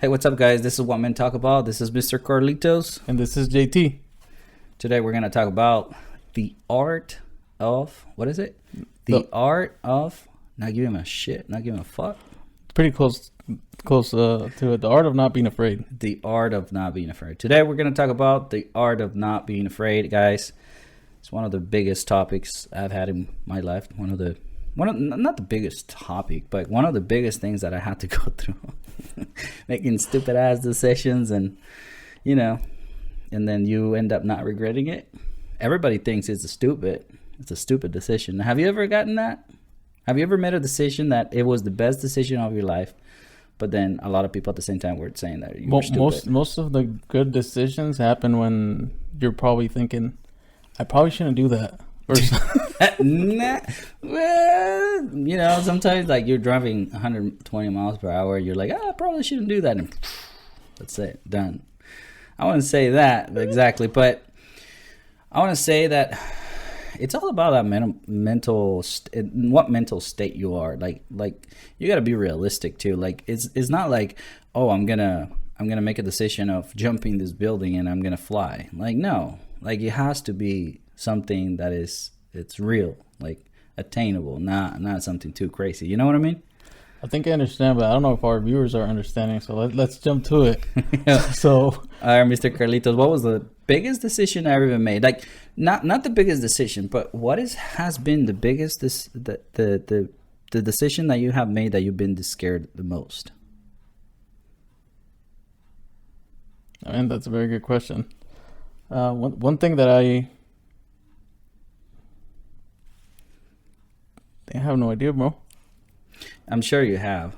Hey, what's up, guys? This is What Men Talk About. This is Mr. Carlitos. And this is JT. Today, we're going to talk about the art of, what is it? The art of not giving a shit, not giving a fuck. It's pretty close to it. The art of not being afraid. The art of not being afraid. Today, we're going to talk about the art of not being afraid, guys. It's one of the biggest topics I've had in my life. Not the biggest topic, but one of the biggest things that I had to go through. Making stupid ass decisions and then you end up not regretting it. Everybody thinks it's a stupid decision. Have you ever gotten that? Have you ever made a decision that it was the best decision of your life, but then a lot of people at the same time were saying that you were stupid? Most of the good decisions happen when you're probably thinking, I probably shouldn't do that. Or well, sometimes like you're driving 120 miles per hour, you're like, I probably shouldn't do that, and that's it, done. I wouldn't say that exactly, but I want to say that it's all about that what mental state you are. Like you got to be realistic too. Like it's not like, oh, I'm gonna make a decision of jumping this building and I'm gonna fly. Like, no, like it has to be something that it's real, like attainable, not something too crazy. You know what I mean? I think I understand, but I don't know if our viewers are understanding. So let's jump to it. So, all right, Mr. Carlitos, what was the biggest decision I ever made? Like, not the biggest decision, but what has been the biggest the decision that you have made that you've been scared the most? I mean, that's a very good question. One thing that I have no idea, bro. I'm sure you have.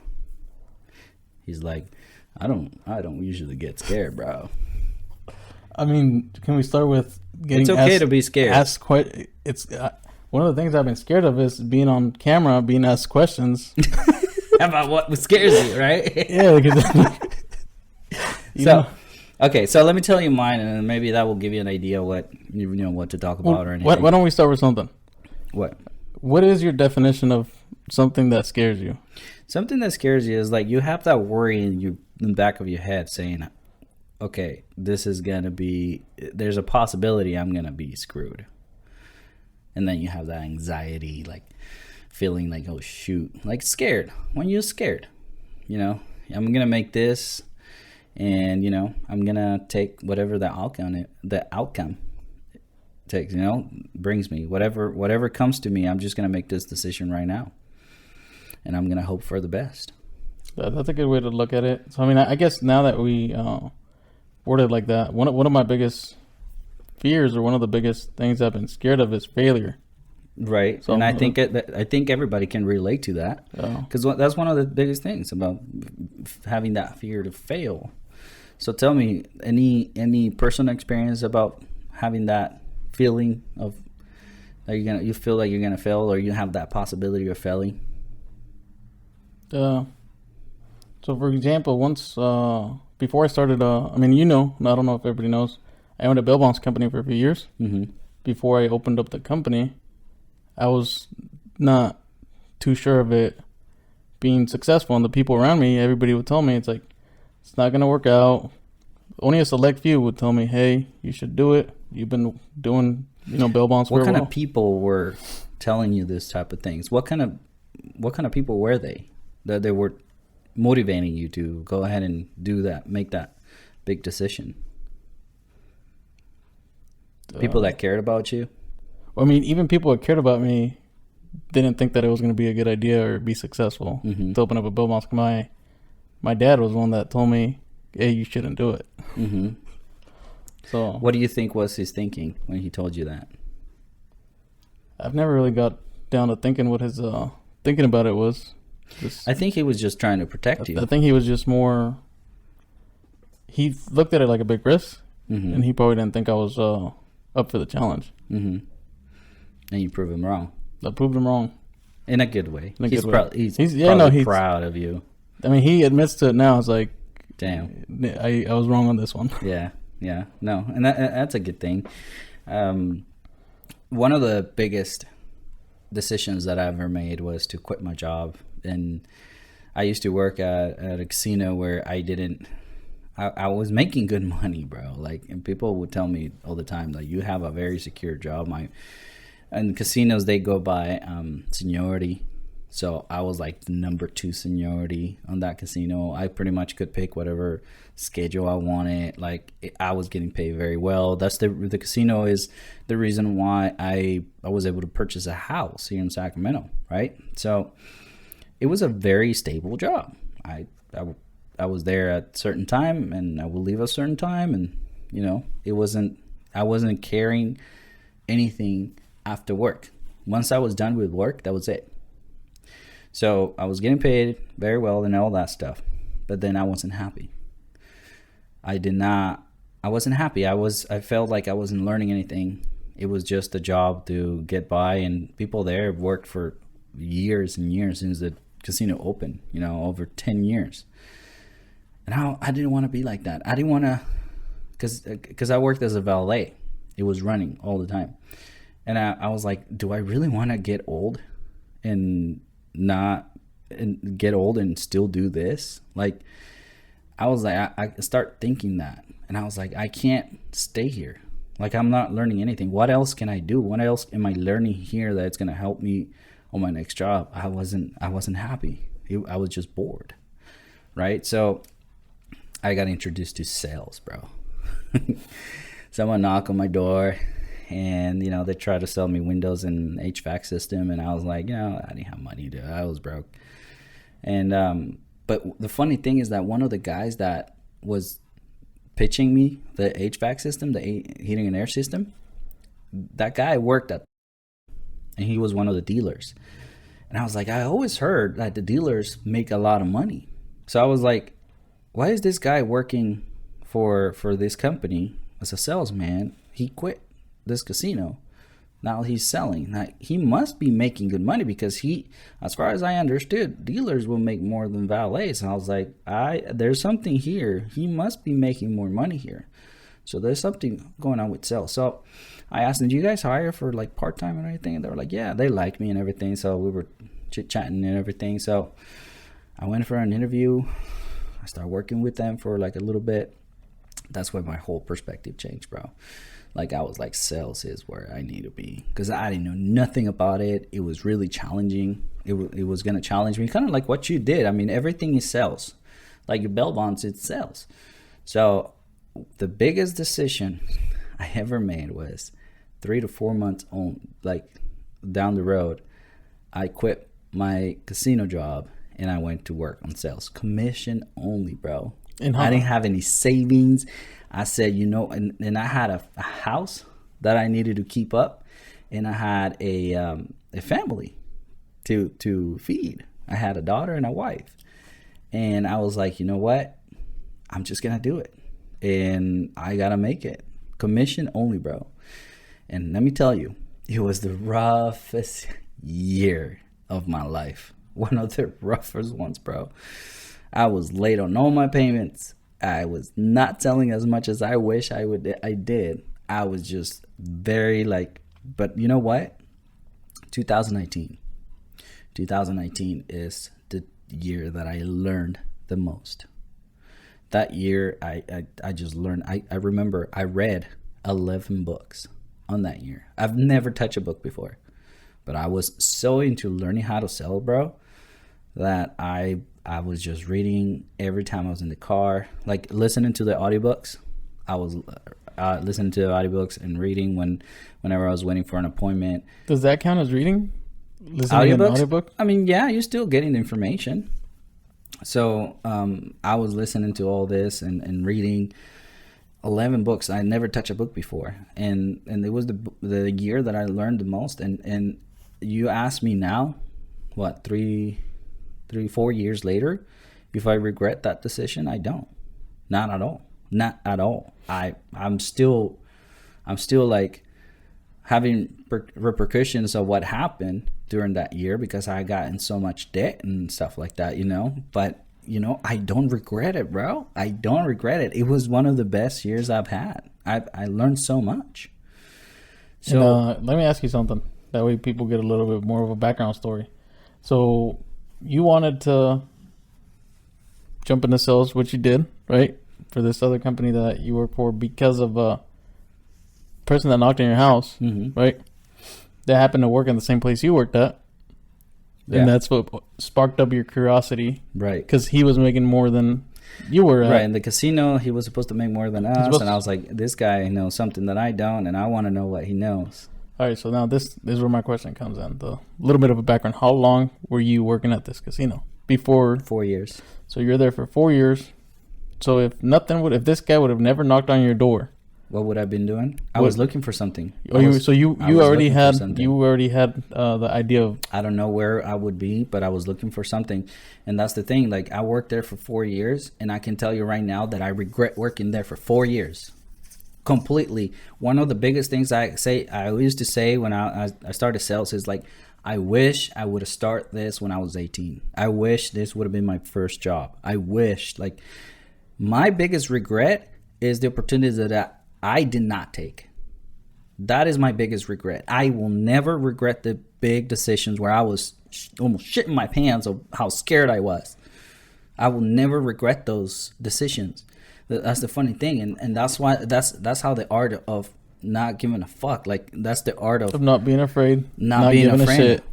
He's like, I don't usually get scared, bro. I mean, can we start with getting? It's okay to be scared. It's one of the things I've been scared of is being on camera, being asked questions about what scares you, right? Yeah. So let me tell you mine, and maybe that will give you an idea what to talk about or anything. Why don't we start with something? What is your definition of something that scares you? Something that scares you is like you have that worry in the back of your head saying, okay, there's a possibility I'm going to be screwed. And then you have that anxiety, like feeling like, oh shoot, like scared. When you're scared, I'm going to make this and, I'm going to take whatever the outcome takes, brings me, whatever comes to me, I'm just going to make this decision right now. And I'm going to hope for the best. That's a good way to look at it. So, I mean, I guess now that we worded like that, one of my biggest fears or one of the biggest things I've been scared of is failure. Right. So, and I think everybody can relate to that. Because that's one of the biggest things about having that fear to fail. So tell me, any personal experience about having that feeling of that you feel like you're gonna fail, or you have that possibility of failing? So for example, once before I started, I don't know if everybody knows, I owned a bail bonds company for a few years. Mm-hmm. Before I opened up the company, I was not too sure of it being successful, and the people around me, everybody would tell me it's not gonna work out. Only a select few would tell me, hey, you should do it. You've been doing, bail bonds for a while. What kind of people were telling you this type of things? What kind of people were they? That they were motivating you to go ahead and do that, make that big decision? People that cared about you? I mean, even people that cared about me didn't think that it was going to be a good idea or be successful to open up a bail bonds. My dad was one that told me, hey, you shouldn't do it. Mm-hmm. So, what do you think was his thinking when he told you that? I've never really got down to thinking what his thinking about it was. I think he was just trying to protect you. I think he was just more. He looked at it like a big risk, and he probably didn't think I was up for the challenge. Mm-hmm. And you proved him wrong. I proved him wrong in a good way. He's he's proud of you. I mean, he admits to it now. It's like, damn, I was wrong on this one. Yeah, no, and that's a good thing. One of the biggest decisions that I ever made was to quit my job, and I used to work at a casino where I was making good money, bro. Like, and people would tell me all the time, like, you have a very secure job. And casinos, they go by seniority. So I was like the number 2 seniority on that casino. I pretty much could pick whatever schedule I wanted. Like, I was getting paid very well. That's the casino is the reason why I was able to purchase a house here in Sacramento, right? So it was a very stable job. I was there at a certain time, and I would leave at a certain time, and I wasn't carrying anything after work. Once I was done with work, that was it. So I was getting paid very well and all that stuff, but then I wasn't happy. I wasn't happy. I felt like I wasn't learning anything. It was just a job to get by, and people there have worked for years and years since the casino opened, over 10 years. And I didn't want to be like that. I didn't want to, because I worked as a valet. It was running all the time. And I was like, do I really want to get old and still do this? Like, I was like, I start thinking that. And I was like, I can't stay here. Like, I'm not learning anything. What else can I do? What else am I learning here that's going to help me on my next job? I wasn't happy. I was just bored. Right? So I got introduced to sales, bro. Someone knocked on my door, and they tried to sell me Windows and HVAC system, and I was like, I didn't have money to. I was broke. And but the funny thing is that one of the guys that was pitching me the HVAC system, the heating and air system, that guy worked at, and he was one of the dealers. And I was like, I always heard that the dealers make a lot of money. So I was like, why is this guy working for this company as a salesman? He quit this casino. Now he's selling. Now, he must be making good money, because as far as I understood, dealers will make more than valets. And I was like, there's something here. He must be making more money here. So there's something going on with sales. So I asked them, do you guys hire for like part-time or anything? And they were like, yeah, they like me and everything. So we were chit-chatting and everything. So I went for an interview. I started working with them for like a little bit. That's where my whole perspective changed, bro. Like, I was like, sales is where I need to be, because I didn't know nothing about it. It was really challenging. It was going to challenge me, kind of like what you did. I mean, everything is sales. Like your bail bonds, it's sales. So the biggest decision I ever made was 3 to 4 months down the road. I quit my casino job and I went to work on sales, commission only, bro. And I didn't have any savings. I said, and I had a house that I needed to keep up, and I had a family to feed. I had a daughter and a wife, and I was like, you know what? I'm just gonna do it, and I gotta make it. Commission only, bro. And let me tell you, it was the roughest year of my life. One of the roughest ones, bro. I was late on all my payments. I was not selling as much as I wish I did. I was just very but you know what? 2019 is the year that I learned the most. That year, I just learned. I remember I read 11 books on that year. I've never touched a book before, but I was so into learning how to sell, bro, that I was just reading every time I was in the car, like listening to the audiobooks. I was listening to the audiobooks and reading whenever I was waiting for an appointment. Does that count as reading? Listening to an audiobook? I mean, yeah, you're still getting the information. So I was listening to all this and reading 11 books. I never touched a book before, and it was the year that I learned the most. And you ask me now, what, 4 years later, if I regret that decision? I don't. Not at all. I'm still like having repercussions of what happened during that year, because I got in so much debt and stuff like that, but I don't regret it, bro. I don't regret it. It was one of the best years I've had. I learned so much. So and, let me ask you something. That way people get a little bit more of a background story. So you wanted to jump into sales, which you did, right? For this other company that you work for because of a person that knocked on your house, right? That happened to work in the same place you worked at. Yeah. And that's what sparked up your curiosity. Right. Because he was making more than you were at. Right. In the casino, he was supposed to make more than us. supposed And I was like, this guy knows something that I don't, and I want to know what he knows. All right, so now this is where my question comes in. The little bit of a background. How long were you working at this casino before? 4 years. So you're there for 4 years. So if this guy would have never knocked on your door, What would I have been doing? I What- was looking for something. you I was already looking for had something. the idea of I don't know where I would be, but I was looking for something. And that's the thing. Like, I worked there for 4 years, and I can tell you right now that I regret working there for 4 years. Completely. One of the biggest things I used to say when I started sales is like, I wish I would have started this when I was 18. I wish this would have been my first job. I wish. Like, my biggest regret is the opportunities that I did not take. That is my biggest regret. I will never regret the big decisions where I was almost shitting my pants of how scared I was. I will never regret those decisions. That's the funny thing, and that's why that's how the art of not giving a fuck. Like, that's the art of not being afraid, not being giving afraid. a shit.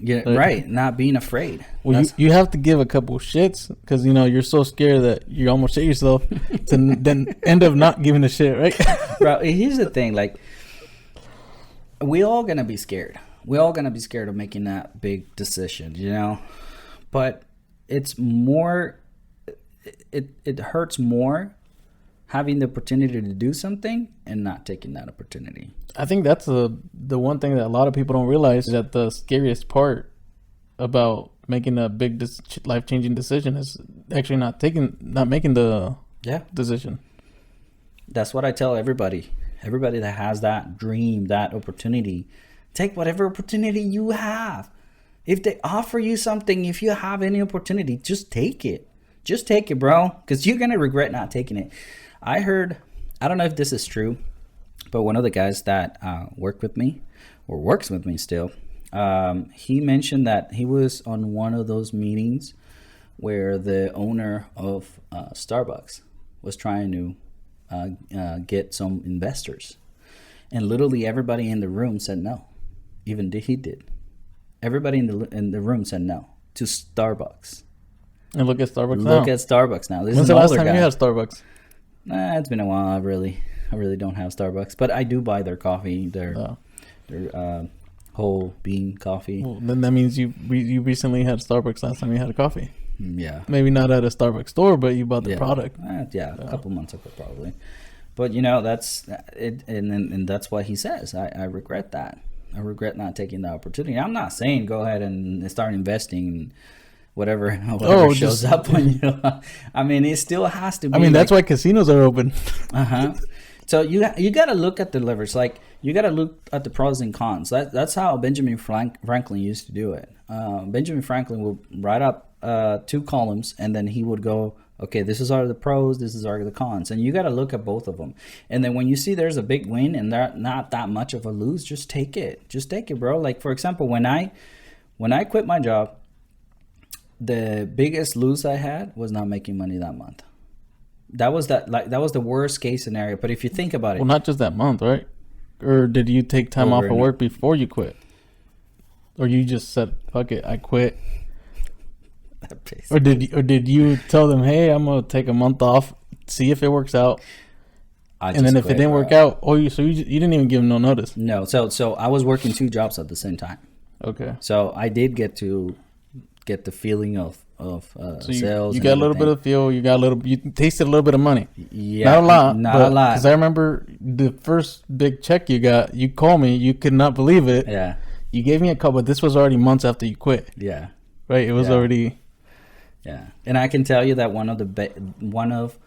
Yeah, right. Not being afraid. Well, you have to give a couple shits because you're so scared that you almost shit yourself to then end up not giving a shit, right? Bro, here's the thing. Like, we all gonna be scared. We all gonna be scared of making that big decision, But it's more. It hurts more having the opportunity to do something and not taking that opportunity. I think that's the one thing that a lot of people don't realize is that the scariest part about making a big life-changing decision is actually not making the decision. That's what I tell everybody. Everybody that has that dream, that opportunity, take whatever opportunity you have. If they offer you something, if you have any opportunity, just take it. Just take it, bro, because you're going to regret not taking it. I don't know if this is true, but one of the guys that worked with me or works with me still, he mentioned that he was on one of those meetings where the owner of Starbucks was trying to get some investors. And literally everybody in the room said no. Even he did. Everybody in the room said no to Starbucks. And look at Starbucks now. Look at Starbucks now. This When's is the an last older time guy. you had Starbucks? It's been a while. I really don't have Starbucks, but I do buy their coffee, their whole bean coffee. Well, then that means you recently had Starbucks last time you had a coffee. Yeah, Maybe not at a Starbucks store, but you bought the product. A couple months ago probably. But that's it, and that's what he says. I regret that. I regret not taking the opportunity. I'm not saying go ahead and start investing in whatever shows up on you. I mean, it still has to be. I mean, that's why casinos are open. So you got to look at the leverage. Like, you got to look at the pros and cons. That's how Benjamin Franklin used to do it. Benjamin Franklin would write up 2 columns, and then he would go, okay, this are the pros, this is the cons, and you got to look at both of them. And then when you see there's a big win and there not that much of a lose, just take it. Just take it, bro. Like, for example, when I quit my job, the biggest lose I had was not making money that month. That was the worst case scenario. But if you think about it, Well, not just that month, right? Or did you take time off of work before you quit? Or you just said, fuck it, I quit? Or did you tell them, hey, I'm gonna take a month off, see if it works out, and then if it didn't work out, you didn't even give them no notice? No, so I was working 2 jobs at the same time. Okay. So I did get the feeling of sales. You got a little bit of feel. You tasted a little bit of money. Yeah, not a lot. Not a lot. Because I remember the first big check you got. You called me. You could not believe it. Yeah. You gave me a call, but this was already months after you quit. Yeah. Right. It was already. Yeah, and I can tell you that one of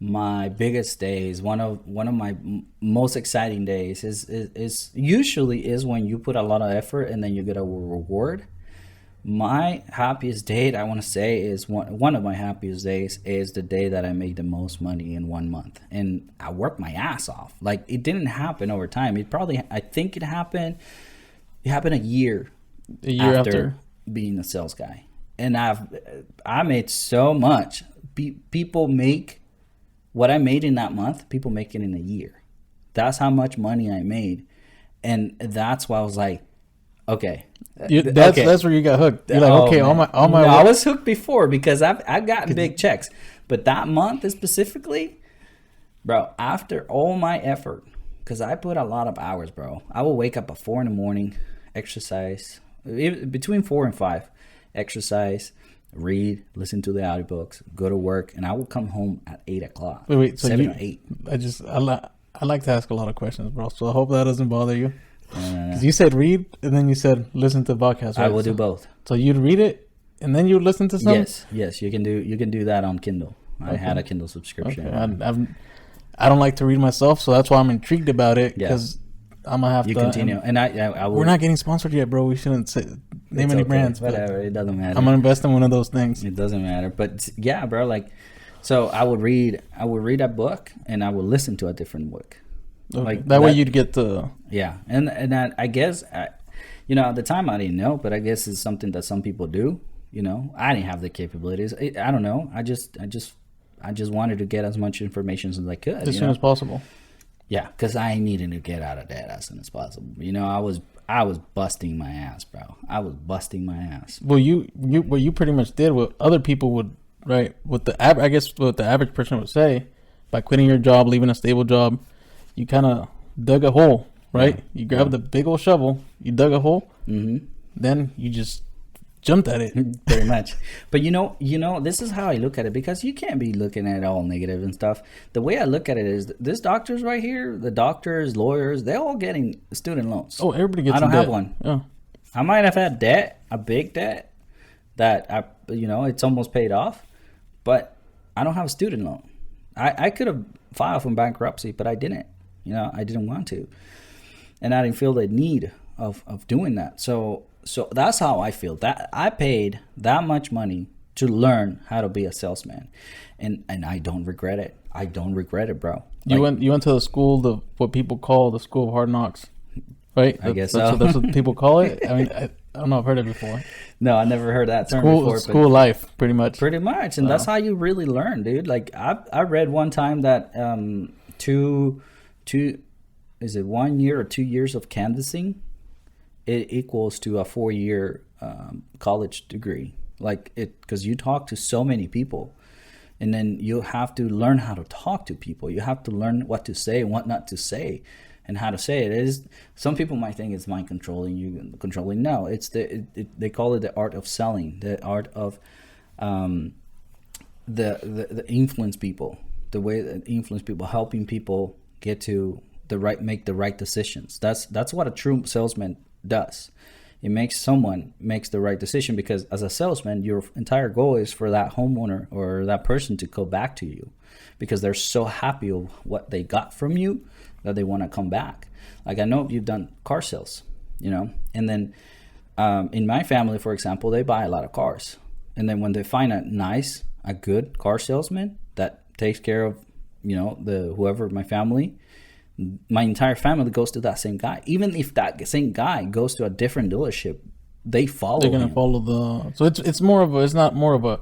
my biggest days, one of my most exciting days is usually when you put a lot of effort and then you get a reward. My happiest day, I want to say, is one of my happiest days is the day that I made the most money in 1 month, and I worked my ass off. Like, it didn't happen over time. I think it happened a year after being a sales guy. And I made so much people make what I made in that month. People make it in a year. That's how much money I made, and that's why I was like, okay. That's where you got hooked. You're like, okay, man. all my. No, I was hooked before because I've gotten big checks, but that month specifically, bro. After all my effort, because I put a lot of hours, bro. I will wake up at 4 a.m, exercise between 4 and 5, exercise, read, listen to the audiobooks, go to work, and I will come home at 8 o'clock. Wait, so 7 or 8. I like to ask a lot of questions, bro. So I hope that doesn't bother you. Because you said read, and then you said listen to podcasts. Right? I will do both. So you'd read it, and then you listen to some. Yes. You can do that on Kindle. I had a Kindle subscription. Okay. I don't like to read myself, so that's why I'm intrigued about it. Because I'm gonna have to continue. And I will, we're not getting sponsored yet, bro. We shouldn't name any brands. Whatever, it doesn't matter. I'm gonna invest in one of those things. It doesn't matter. But yeah, bro. Like, so I would read a book, and I would listen to a different book. Okay. Like that way you'd get the and I guess at the time I didn't know, but I guess it's something that some people do. I didn't have the capabilities. I don't know. I just wanted to get as much information as I could as soon as possible. Yeah, because I needed to get out of that as soon as possible. I was busting my ass, bro. I was busting my ass. Well, what you pretty much did what other people would, right? What the average person would say, by quitting your job, leaving a stable job, you kind of dug a hole, right? Yeah. You grabbed the big old shovel, you dug a hole, then you just jumped at it. Very much. But this is how I look at it, because you can't be looking at it all negative and stuff. The way I look at it is this doctors right here, the doctors, lawyers, they're all getting student loans. Oh, everybody gets. I don't have one. Yeah. I might have had debt, a big debt that it's almost paid off, but I don't have a student loan. I could have filed for bankruptcy, but I didn't. I didn't want to, and I didn't feel the need of doing that. So that's how I feel. That I paid that much money to learn how to be a salesman, and I don't regret it. I don't regret it, bro. You went to the school, what people call the School of Hard Knocks, right? I guess so. That's what people call it. I mean, I don't know. I've heard it before. No, I never heard that term before. School life, pretty much. Pretty much, and that's how you really learn, dude. Like I read one time that 1 year or 2 years of canvassing, it equals to a 4-year college degree. Like because you talk to so many people, and then you have to learn how to talk to people. You have to learn what to say and what not to say, and how to say it. Some people might think it's mind controlling, you controlling. No, it's they call it the art of selling, the art of the influence people, the way that influence people, helping people get to make the right decisions. That's what a true salesman does. It makes the right decision, because as a salesman, your entire goal is for that homeowner or that person to go back to you, because they're so happy with what they got from you that they want to come back. Like, I know you've done car sales, and then in my family, for example, they buy a lot of cars, and then when they find a good car salesman that takes care of whoever my family, my entire family goes to that same guy. Even if that same guy goes to a different dealership, they're gonna follow so it's more of it's not more of a,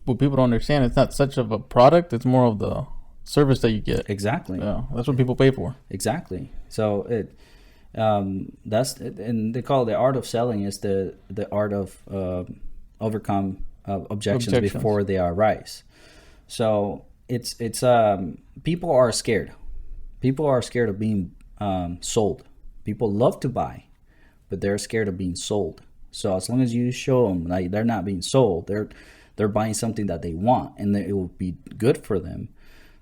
what people don't understand, it's not such of a product, it's more of the service that you get. Exactly. Yeah, that's what people pay for. Exactly. So that's it, and they call it the art of selling is the art of overcome objections before they arise. So it's people are scared. People are scared of being sold. People love to buy, but they're scared of being sold. So as long as you show them like they're not being sold, they're buying something that they want, and it will be good for them,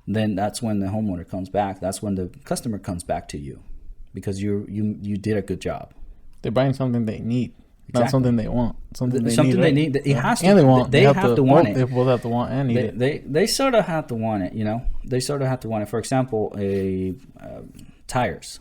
then that's when the homeowner comes back. That's when the customer comes back to you, because you did a good job. They're buying something they need. Exactly. Not something they want. Something they need. It has to. And they want. They have to want it. They both have to want and need it. They sort of have to want it. They sort of have to want it. For example, tires.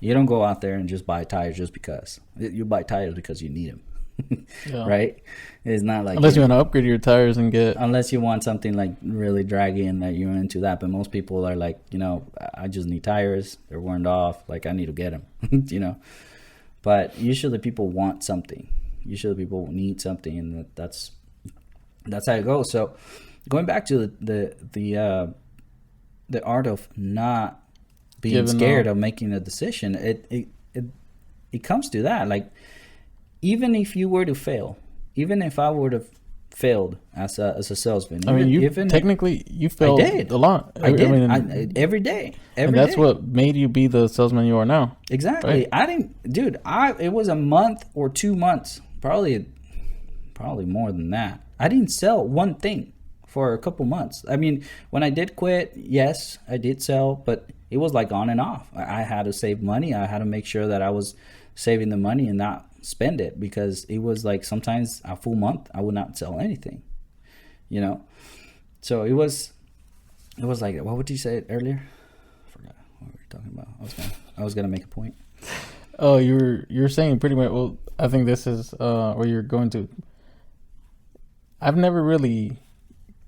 You don't go out there and just buy tires just because. You buy tires because you need them, right? It's not like unless you want to upgrade your tires and get. Unless you want something like really draggy and that you're into that. But most people are like, I just need tires. They're worn off. Like, I need to get them. But usually people want something. Usually people need something, and that's how it goes. So going back to the art of not being Giving scared up. of making a decision. It comes to that. Like, even if you were to fail, even if I would have failed as a salesman, I mean, you even technically you failed did. a lot. I did. mean, Every day. and that's what made you be the salesman you are now. Exactly. Right. I didn't, dude. It was a month or 2 months, probably more than that. I didn't sell one thing for a couple months. I mean, when I did quit, yes, I did sell, but it was like on and off. I had to save money. I had to make sure that I was saving the money and not spend it, because it was like sometimes a full month I would not sell anything, you know. So it was like, what would you say earlier? I forgot what we were talking about. I was gonna make a point. Oh, you're saying pretty much. Well, I think this is where you're going to. I've never really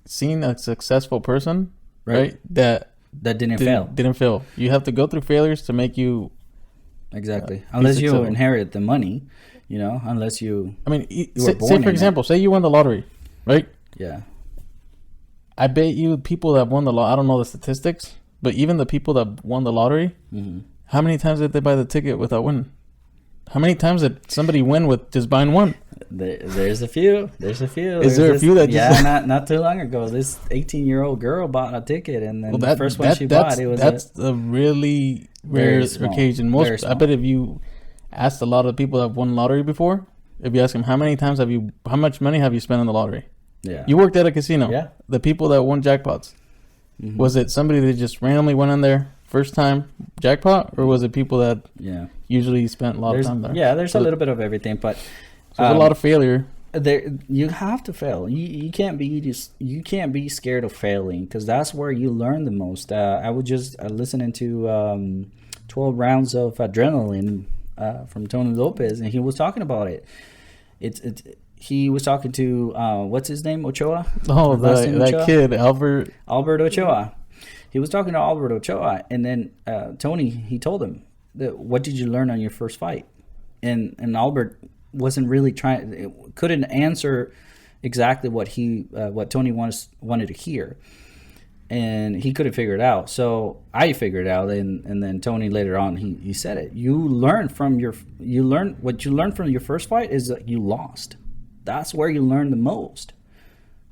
seen a successful person, right? That didn't fail. Didn't fail. You have to go through failures to make you. Exactly. Unless you successful. inherit the money, you know. Unless you. I mean, were say born for in example, say you won the lottery, right? Yeah. I bet you people that won the I don't know the statistics, but even the people that won the lottery, how many times did they buy the ticket without winning? How many times did somebody win with just buying one? There's a few. Is there a few that just... Yeah, not too long ago, this 18-year-old girl bought a ticket, and then the first one she that's, bought, it was that's a really rare occasion. Most, I bet if you asked a lot of people that have won lottery before, if you ask them how much money have you spent on the lottery? Yeah. You worked at a casino. Yeah. The people that won jackpots, was it somebody that just randomly went in there first time jackpot, or was it people that usually spent a lot of time there? Yeah, there's a little bit of everything, but there's a lot of failure. There, you have to fail. You can't be scared of failing, because that's where you learn the most. I was just listening to 12 Rounds of Adrenaline from Tony Lopez, and he was talking about it. He was talking to what's his name, Ochoa? Oh, that kid, Albert Ochoa. He was talking to Albert Ochoa, and then Tony, he told him that, what did you learn on your first fight? And Albert wasn't really couldn't answer exactly what Tony wanted to hear, and he couldn't figure it out. So I figured it out, and then Tony later on he said it. What you learn from your first fight is that you lost. That's where you learn the most.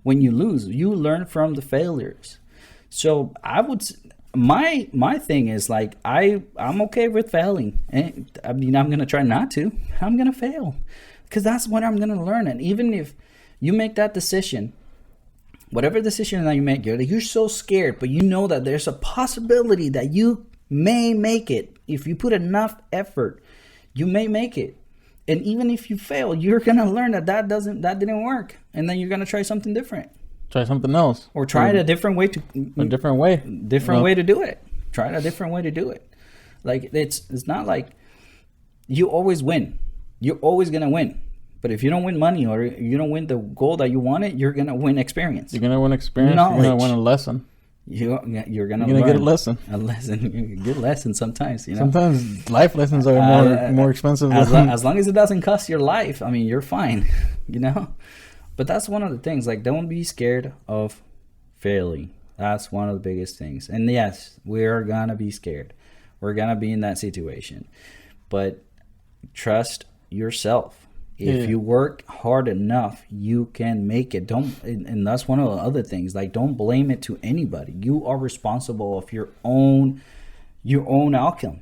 When you lose, you learn from the failures. So my thing is, like, I'm okay with failing. And I mean, I'm gonna try not to. I'm gonna fail, because that's what I'm gonna learn. And even if you make that decision, whatever decision that you make, you're so scared, but you know that there's a possibility that you may make it. If you put enough effort, you may make it. And even if you fail, you're gonna learn that didn't work, and then you're gonna try something different. Try something else, or try it a different way way to do it. Try a different way to do it. Like, it's not like you always win. You're always gonna win. But if you don't win money, or you don't win the goal that you wanted, you're gonna win experience. You're gonna win experience. Knowledge. You're gonna win a lesson. You're gonna get a lesson. A lesson. Good lesson sometimes. You know. Sometimes life lessons are more expensive. As long as it doesn't cost your life, I mean, you're fine. You know. But that's one of the things. Like, don't be scared of failing. That's one of the biggest things. And yes, we're gonna be scared. We're gonna be in that situation. But trust yourself. If you work hard enough, you can make it. And that's one of the other things. Like, don't blame it to anybody. You are responsible of your own outcome.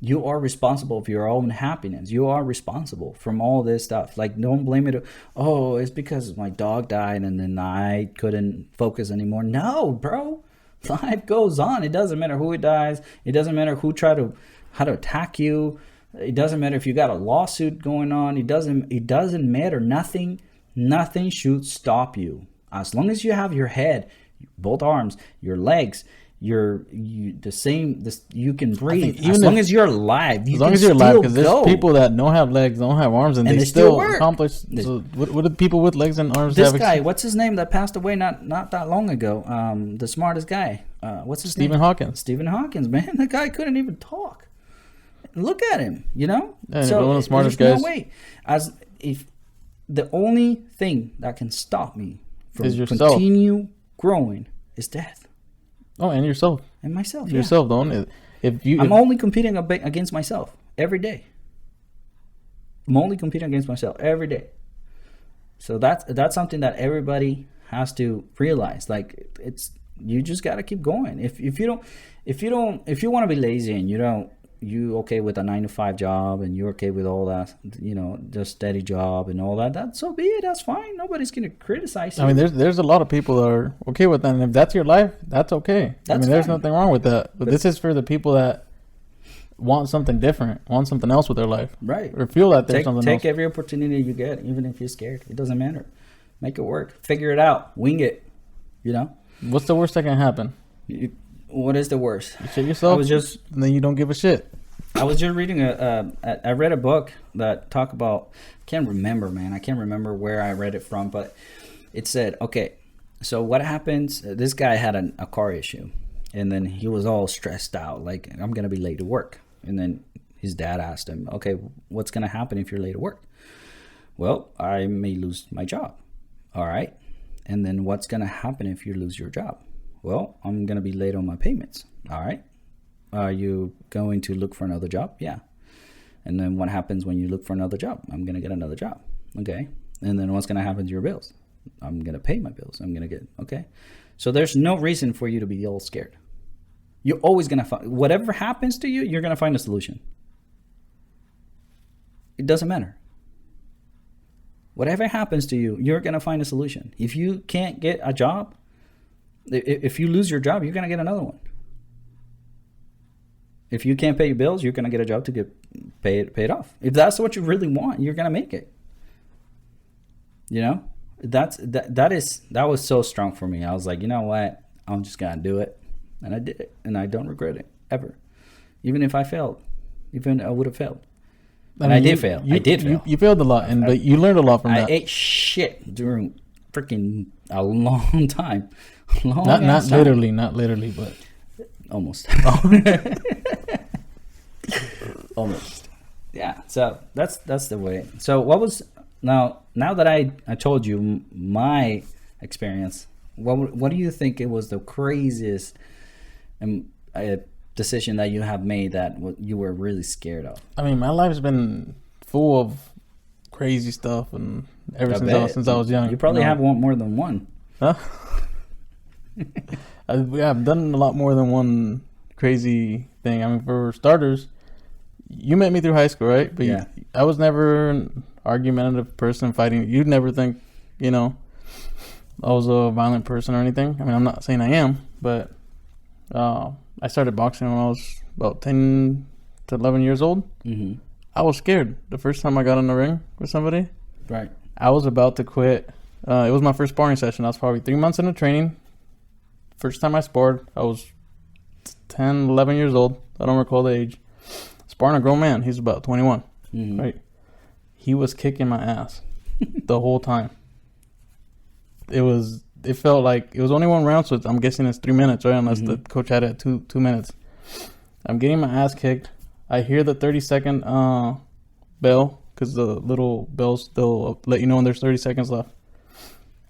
You are responsible for your own happiness. You are responsible from all this stuff. Like, don't blame it. Oh, it's because my dog died and then I couldn't focus anymore. No, bro. Life goes on. It doesn't matter who it dies. It doesn't matter how to attack you. It doesn't matter if you got a lawsuit going on. It doesn't matter. Nothing should stop you. As long as you have your head, both arms, your legs, you can breathe. As long as you're alive, as long as you're alive, because there's people that don't have legs, don't have arms, and they still accomplish. So what do people with legs and arms have? This guy, what's his name, that passed away not that long ago? The smartest guy. What's his name? Stephen Hawkins, man. That guy couldn't even talk. Look at him, you know. Yeah, so one of the smartest guys. No way. If the only thing that can stop me from growing is death. Oh, and yourself. And myself. Yeah. Yourself, don't. I'm only competing against myself every day. I'm only competing against myself every day. So that's something that everybody has to realize. Like, you just got to keep going. If you want to be lazy and you okay with a 9-to-5 job and you're okay with all that, just steady job and all that, that's so be it. That's fine. Nobody's gonna criticize you. I mean, there's a lot of people that are okay with that, and if that's your life, that's okay. There's nothing wrong with that. But this is for the people that want something different, want something else with their life, right? Or feel that there's something else. Take every opportunity you get, even if you're scared. It doesn't matter. Make it work. Figure it out. Wing it. What's the worst that can happen? What is the worst? You shit yourself. And then you don't give a shit. I was just reading I read a book that talked about, I can't remember where I read it from, but it said, okay, so what happens, this guy had a car issue, and then he was all stressed out, like, I'm going to be late to work. And then his dad asked him, okay, what's going to happen if you're late to work? Well, I may lose my job. All right. And then what's going to happen if you lose your job? Well, I'm going to be late on my payments. All right. Are you going to look for another job? Yeah. And then what happens when you look for another job? I'm going to get another job. Okay. And then what's going to happen to your bills? I'm going to pay my bills. I'm going to get, okay. So there's no reason for you to be all scared. You're always going to find, whatever happens to you, you're going to find a solution. It doesn't matter. Whatever happens to you, you're going to find a solution. If you can't get a job, if you lose your job, you're going to get another one. If you can't pay your bills, you're going to get a job to get pay it off. If that's what you really want, you're going to make it. That was so strong for me. I was like, you know what? I'm just going to do it. And I did it. And I don't regret it ever. Even if I failed. Even I would have failed. I did fail. You failed a lot, but you learned a lot from that. I ate shit during freaking a long time. Not literally, but almost. Almost. Yeah. So that's the way. So what was now that I told you my experience, what do you think it was the craziest decision that you have made that you were really scared of? I mean, my life's been full of crazy stuff, and since I was young. You probably have more than one. Huh? I've done a lot more than one crazy thing. I mean, for starters, you met me through high school, right? But yeah. I was never an argumentative person fighting. You'd never think, I was a violent person or anything. I mean, I'm not saying I am, but I started boxing when I was about 10 to 11 years old. Mm-hmm. I was scared the first time I got in the ring with somebody. Right. I was about to quit. It was my first sparring session. I was probably 3 months into training. First time I sparred, I was 10, 11 years old. I don't recall the age. Sparring a grown man. He's about 21. Mm-hmm. Right. He was kicking my ass the whole time. It felt like it was only one round, so I'm guessing it's 3 minutes, right? Unless the coach had it at 2 minutes. I'm getting my ass kicked. I hear the 30-second bell, because the little bells, they'll let you know when there's 30 seconds left.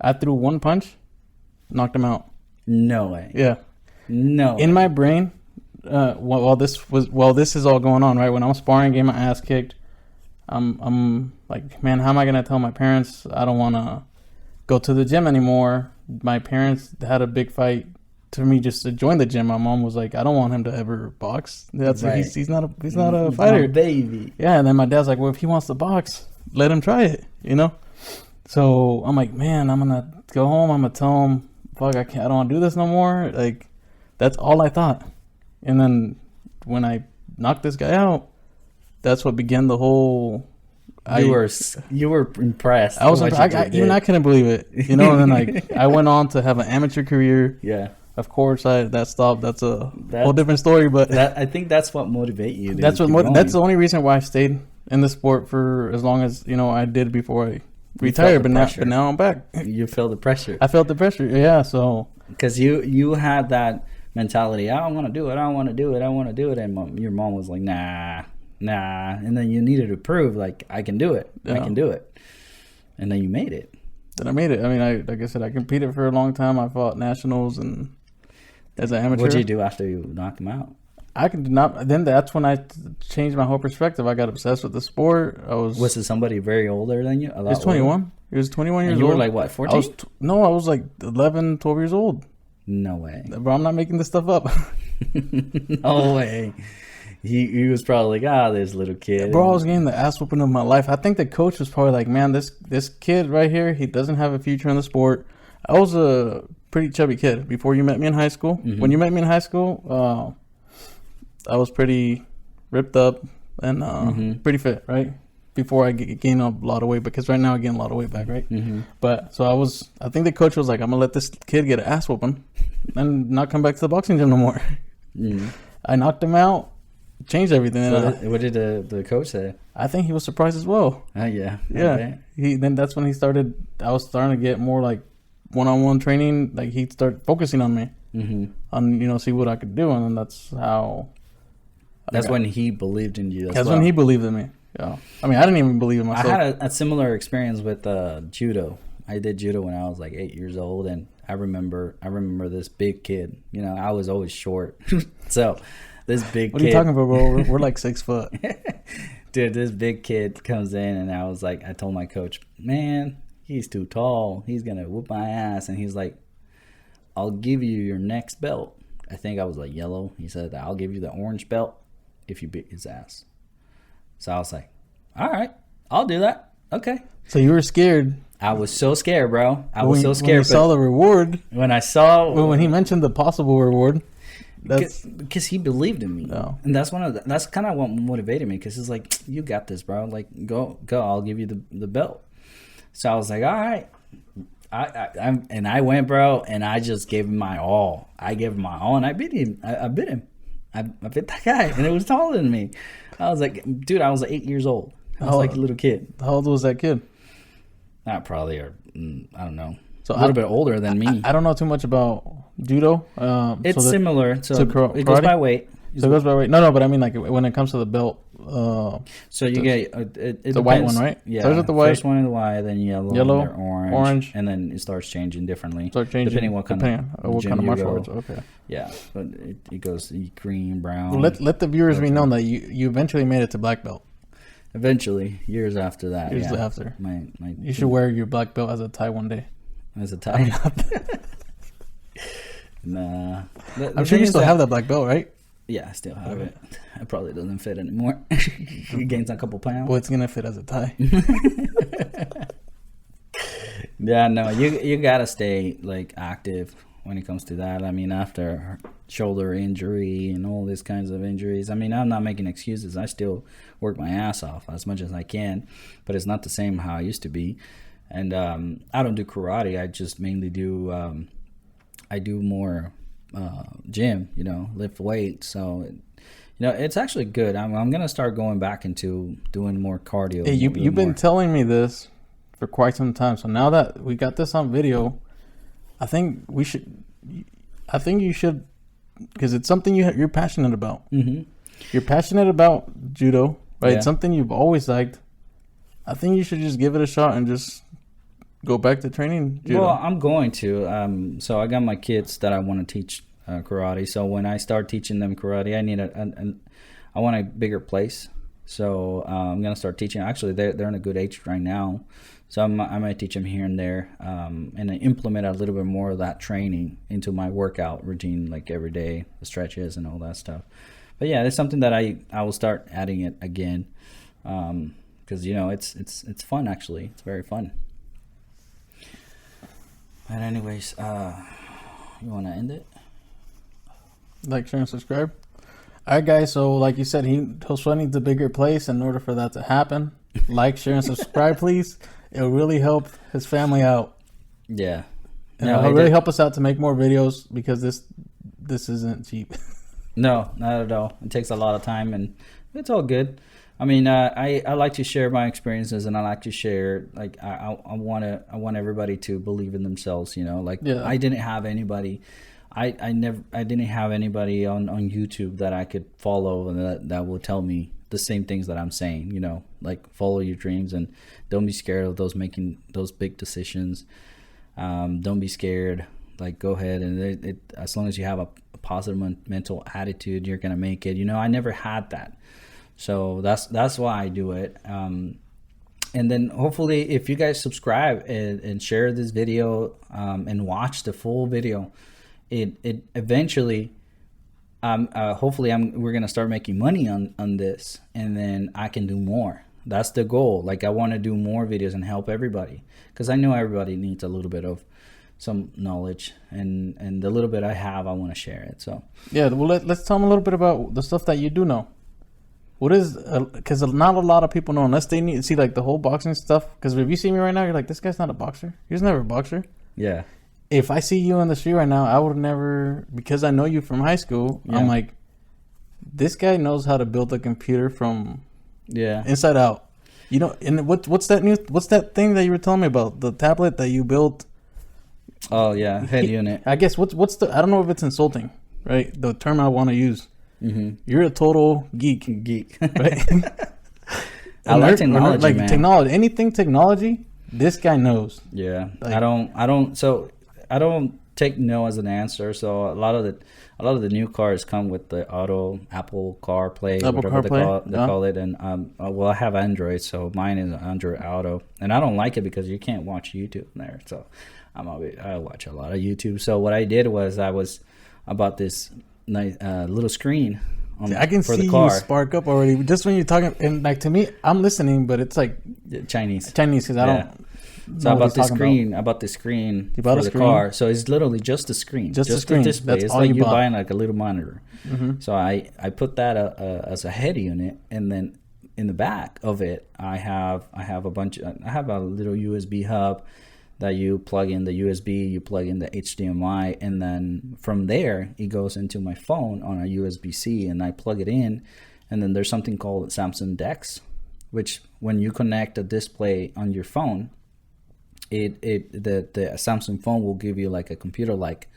I threw one punch, knocked him out. No way. Yeah. No. In my brain, while this is all going on, right? When I'm sparring, getting my ass kicked, I'm like, man, how am I gonna tell my parents I don't want to go to the gym anymore? My parents had a big fight to me just to join the gym. My mom was like, I don't want him to ever box. That's right. He's not a fighter, baby. Yeah, and then my dad's like, well, if he wants to box, let him try it, So I'm like, man, I'm gonna go home. I'm gonna tell him, fuck, I don't want to do this no more. Like, that's all I thought. And then when I knocked this guy out, that's what began the whole. You were impressed. I was impressed. I couldn't believe it. And then I went on to have an amateur career. Yeah. Of course, that stopped. That's a whole different story. But I think that's what motivates you. That's the only reason why I stayed in the sport for as long as I did before I retired. But now I'm back. You feel the pressure. I felt the pressure. Yeah. So because you had that mentality. I don't want to do it. I want to do it. I want to do it. And your mom was like, nah. And then you needed to prove, like, I can do it. Yeah. I can do it. And then you made it. then I made it. I mean, like I said, I competed for a long time. I fought nationals and as an amateur. What did you do after you knocked him out? I could not. Then that's when I changed my whole perspective. I got obsessed with the sport. Was it somebody very older than you? He was 21. He was 21 years and old. you were like what, 14? I was like 11, 12 years old. No way. Bro, I'm not making this stuff up. No way. He was probably like, this little kid. Bro, I was getting the ass whooping of my life. I think the coach was probably like, man, this kid right here, he doesn't have a future in the sport. I was a pretty chubby kid before you met me in high school. Mm-hmm. When you met me in high school, I was pretty ripped up and pretty fit, right? Before I gained a lot of weight, because right now I gain a lot of weight back, right? Mm-hmm. But so I think the coach was like, I'm gonna let this kid get an ass whooping and not come back to the boxing gym no more. Mm-hmm. I knocked him out, changed everything. So what did the coach say? I think he was surprised as well. Yeah. Yeah. Okay. Then that's when I was starting to get more like one-on-one training. Like he started focusing on me, on see what I could do, and then that's how. That's when he believed in you. That's when he believed in me. Yeah. I mean, I didn't even believe in myself. I had a similar experience with judo. I did judo when I was like 8 years old, and I remember this big kid. I was always short, so this big. What are you talking about, bro? We're like 6 foot. Dude, this big kid comes in, and I told my coach, man, he's too tall. He's gonna whoop my ass, and he's like, I'll give you your next belt. I think I was like yellow. He said, I'll give you the orange belt if you beat his ass. So I was like, all right, I'll do that. Okay. So you were scared. I was so scared, bro. I was so scared. When you saw the reward. When he mentioned the possible reward. Because he believed in me. Oh. And that's kind of what motivated me, because it's like, you got this, bro. Like, go. I'll give you the belt. So I was like, all right. I went, bro, and I just gave him my all. I gave him my all, and I beat him. I beat him. I beat that guy, and it was taller than me. I was like, dude, I was 8 years old. I was like a little kid. How old was that kid? Not probably, or I don't know. So a little bit older than me. I don't know too much about judo. It's similar. So karate? It goes by weight. So it goes by weight. No, but I mean, like when it comes to the belt. So you get the white one, right? Yeah. Starts with the white. First one is the white, then yellow, then orange, and then it starts changing differently. Depending what kind of martial arts. Okay. Yeah, but it goes green, brown. Well, let the viewers be known that you eventually made it to black belt. Eventually, years after that. Years after. You should wear your black belt as a tie one day. As a tie. Nah. I'm sure you still have that black belt, right? Yeah, I still have it. It probably doesn't fit anymore. It gains a couple pounds. Well, it's gonna fit as a tie. Yeah, no, you gotta stay like active when it comes to that. I mean, after shoulder injury and all these kinds of injuries, I mean, I'm not making excuses. I still work my ass off as much as I can, but it's not the same how I used to be. And I don't do karate. I just mainly do I do more gym, lift weights. So it's actually good. I'm gonna start going back into doing more cardio. Hey, you've been telling me this for quite some time. So now that we got this on video, I think you should, because it's something you're passionate about. Mm-hmm. You're passionate about judo, right? Yeah. It's something you've always liked. I think you should just give it a shot and just go back to training judo. Well, I'm going to. So I got my kids that I want to teach karate. So when I start teaching them karate, I need I want a bigger place. So I'm gonna start teaching. Actually, they're in a good age right now. So I might teach them here and there, and I implement a little bit more of that training into my workout routine, like every day, the stretches and all that stuff. But yeah, it's something that I will start adding it again, because it's fun. Actually, it's very fun. But anyways, you want to end it? Like, share, and subscribe. All right, guys. So, like you said, he'll still need the bigger place in order for that to happen. Like, share, and subscribe, please. It'll really help his family out. Yeah. And it'll really help us out to make more videos, because this isn't cheap. No, not at all. It takes a lot of time, and it's all good. I mean, I like to share my experiences, and I like to share, like, I want everybody to believe in themselves, I didn't have anybody. I didn't have anybody on YouTube that I could follow and that will tell me the same things that I'm saying, you know, like follow your dreams and don't be scared of those making those big decisions. Don't be scared. Like, go ahead, and as long as you have a positive mental attitude, you're gonna make it. You know, I never had that, so that's why I do it. And then hopefully, if you guys subscribe and share this video and watch the full video, it eventually, hopefully, we're gonna start making money on this, and then I can do more. That's the goal. Like, I want to do more videos and help everybody, because I know everybody needs a little bit of some knowledge, and the little bit I have, I want to share it. So yeah, well, let's tell them a little bit about the stuff that you do know. What is, because not a lot of people know, unless they need to see like the whole boxing stuff. Because if you see me right now, you're like, this guy's not a boxer. He was never a boxer. yeah, If I see you on the street right now, I would never, because I know you from high school. Yeah. I'm like, this guy knows how to build a computer from yeah. inside out. You know, and what's that thing that you were telling me about, the tablet that you built? Oh yeah, head unit. I guess what's the, I don't know if it's insulting, right? The term I want to use. Mm-hmm. You're a total geek, right? I like technology, like man. technology, anything technology. This guy knows. Yeah, Like- I don't take no as an answer. So a lot of the new cars come with the Apple CarPlay, Apple whatever CarPlay, they call it. And well, I have Android, so mine is Android Auto, and I don't like it because you can't watch YouTube there. So I watch a lot of YouTube. So what I did was I bought this nice little screen. I can for see the car. you spark up already just when you're talking. And like, to me, I'm listening, but it's like Chinese. because I don't. So I know what bought he's this talking screen. I bought this screen You bought for a the screen? car. So it's literally just a screen, Just a screen. display. That's It's all like you you bought. buying like a little monitor. Mm-hmm. So I put that as a head unit, and then in the back of it, I have a little USB hub that you plug in the USB, you plug in the HDMI, and then from there it goes into my phone on a USB-C, and I plug it in, and then there's something called Samsung DeX, which when you connect a display on your phone, the Samsung phone will give you like a computer like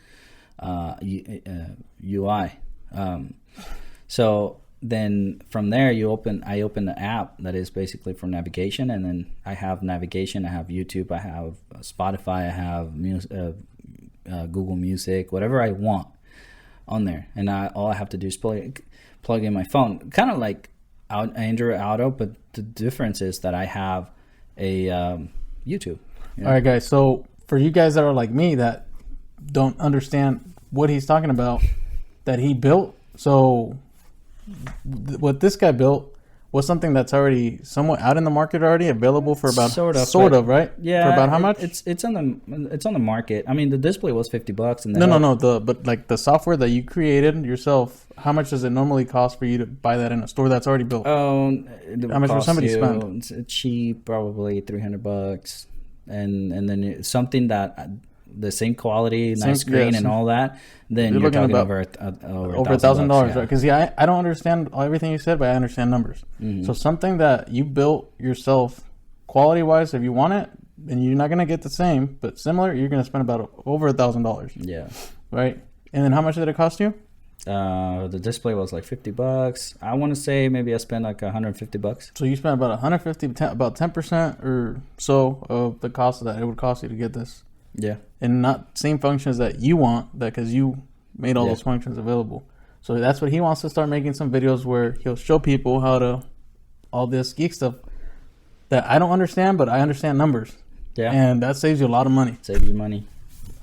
UI. So then from there I open the app that is basically for navigation, and then I have navigation, I have YouTube, I have Spotify, I have Google Music, whatever I want on there, and all I have to do is plug in my phone, kind of like Android Auto, but the difference is that I have a YouTube. You know? All right, guys. So for you guys that are like me that don't understand what he's talking about, that he built. So what this guy built was something that's already somewhat out in the market already, available for about sort of, right? Yeah. For about how much? It's on the market. I mean, the display was $50, and No. But like the software that you created yourself, how much does it normally cost for you to buy that in a store that's already built? How much would somebody spend? It's cheap, probably $300, and then it's something that the same quality, nice screen, and all that. Then you're talking about over $1,000, right? Because I don't understand everything you said, but I understand numbers. Mm-hmm. So something that you built yourself, quality wise, if you want it, and you're not gonna get the same, but similar, you're gonna spend about over $1,000. Yeah. Right. And then how much did it cost you? The display was like $50. I want to say maybe I spent like $150. So you spent about 150, about 10% or so of the cost that it would cost you to get this. Yeah. And not same functions that you want, that because you made all those functions available. So that's what he wants to start making some videos where he'll show people how to all this geek stuff that I don't understand, but I understand numbers. Yeah. And that saves you a lot of money. Save you money.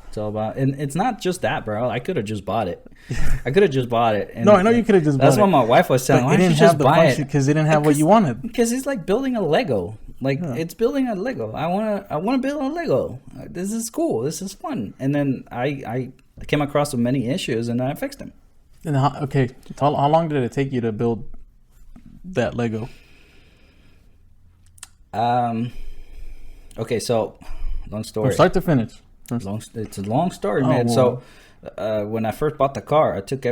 It's all about, and it's not just that, bro. I could have just bought it. And No, I know you could have just bought it. That's what my wife was saying. Why It don't you didn't just have the buy function it? because it didn't have what you wanted. Because it's like building a Lego. Like it's building a Lego. I wanna build a Lego. This is cool. This is fun. And then I came across with many issues, and I fixed them. And how long did it take you to build that Lego? Okay, so long story. From start to finish. It's a long story, Oh, man. well. So when I first bought the car, I took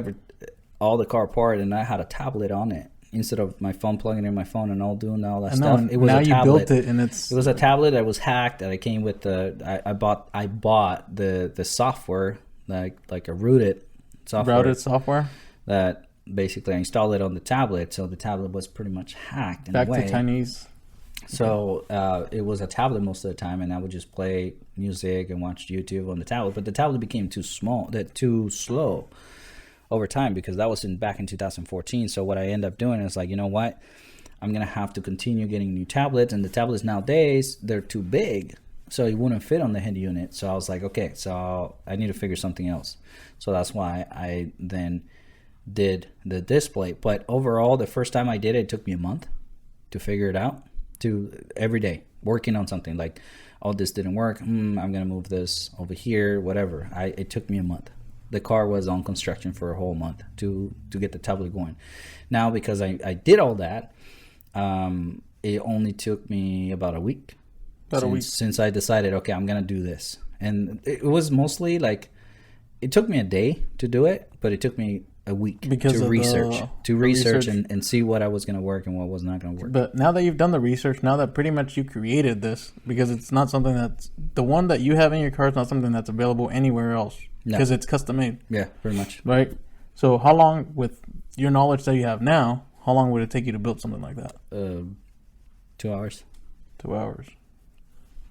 all the car apart, and I had a tablet on it instead of my phone, plugging in my phone and doing all that stuff. It was now a you tablet. built it, and it was a tablet that was hacked, that I came with the. I bought the software, like a rooted software. Routed software. That basically I installed it on the tablet, so the tablet was pretty much hacked in Back a way. to Chinese. So it was a tablet most of the time, and I would just play music and watch YouTube on the tablet. But the tablet became too slow over time, because that was back in 2014. So what I ended up doing is like, you know what? I'm going to have to continue getting new tablets, and the tablets nowadays, they're too big. So it wouldn't fit on the head unit. So I was like, okay, so I need to figure something else. So that's why I then did the display. But overall, the first time I did it, it took me a month to figure it out. To every day working on something like, oh, this didn't work. I'm gonna move this over here, whatever. It took me a month. The car was on construction for a whole month to get the tablet going. Now, because I did all that, it only took me about a week. Since I decided, okay, I'm gonna do this, and it was mostly like, it took me a day to do it, but it took me a week because to research and and see what I was going to work and what was not going to work. But now that you've done the research, now that pretty much you created this, because it's not something that's, the one that you have in your car is not something that's available anywhere else, because it's custom made. Yeah, pretty much. Right? So how long, with your knowledge that you have now, how long would it take you to build something like that? 2 hours. 2 hours.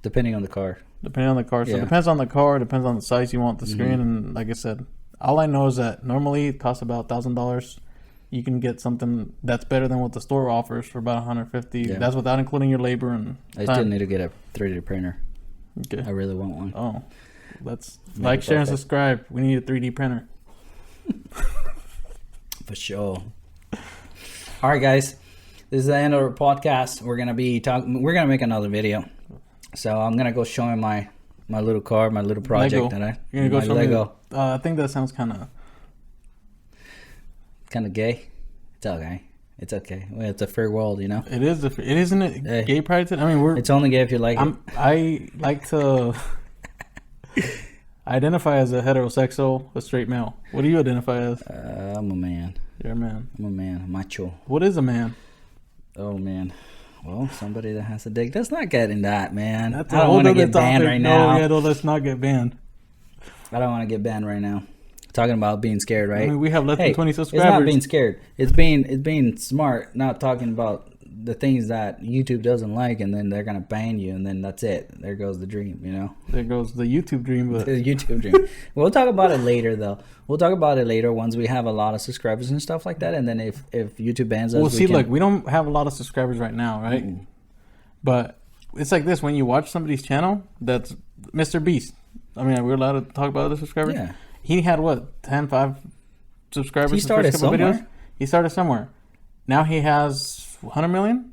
Depending on the car. Depending on the car. So it depends on the car, depends on the size you want the screen, and like I said, all I know is that normally it costs about $1,000. You can get something that's better than what the store offers for about $150. Yeah. That's without including your labor and I time. still need to get a 3D printer. Okay. I really want one. Oh, let's like, share, and subscribe. We need a 3D printer. For sure. All right, guys. This is the end of our podcast. We're gonna make another video. So I'm gonna go show him my little car, my little project Lego. that You're gonna go show Lego. me. I think that sounds kind of gay. It's okay. It's okay. Well, it's a free world, you know. It is. It isn't it Hey. gay pride? I mean, It's only gay if you like it. I like to identify as a heterosexual, a straight male. What do you identify as? I'm a man. You're a man. I'm a man. Macho. What is a man? Oh man. Well, somebody that has a dick. Let's not get in that, man. That's I don't want to get banned right now. No, let's not get banned. I don't want to get banned right now. Talking about being scared, right? I mean, we have less than 20 subscribers. It's not being scared. It's being smart. Not talking about the things that YouTube doesn't like, and then they're gonna ban you, and then that's it. There goes the dream, you know. There goes the YouTube dream. But The YouTube dream. We'll talk about it later, though. We'll talk about it later once we have a lot of subscribers and stuff like that, and then if YouTube bans us, look, we don't have a lot of subscribers right now, right? Mm-mm. But it's like this: when you watch somebody's channel, that's Mr. Beast. I mean, we're allowed to talk about other subscribers. Yeah. He had what, 5 subscribers. He started somewhere. Videos? He started somewhere. Now he has 100 million,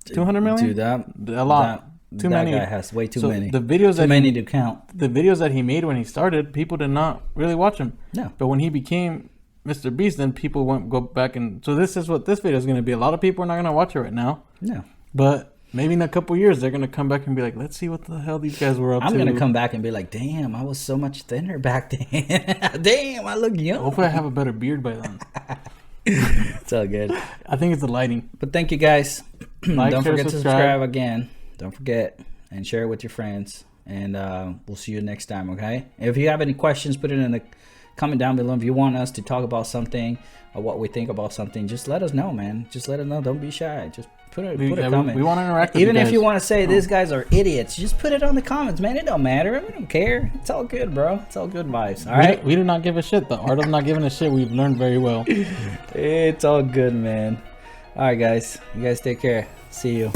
200 million. Dude, a lot. Too many. That guy has way too many. The videos too many to count. The videos that he made when he started, people did not really watch him. No. But when he became Mr. Beast, then people go back and so this is what this video is going to be. A lot of people are not going to watch it right now. No. But maybe in a couple years, they're going to come back and be like, let's see what the hell these guys were up to. I'm going to come back and be like, damn, I was so much thinner back then. Damn, I look young. Hopefully I have a better beard by then. It's all good. I think it's the lighting. But thank you guys. Like, Don't share, forget to subscribe again. Don't forget. And share it with your friends. And we'll see you next time, okay? If you have any questions, put it in the comment down below. If you want us to talk about something or what we think about something, just let us know, man. Just let us know. Don't be shy. Just put a comment. We want to interact with Even you if guys. you want to say these guys are idiots, just put it on the comments, man. It don't matter. We don't care. It's all good, bro. It's all good vibes. All right? We do not give a shit. The art of not giving a shit, we've learned very well. It's all good, man. All right, guys. You guys take care. See you.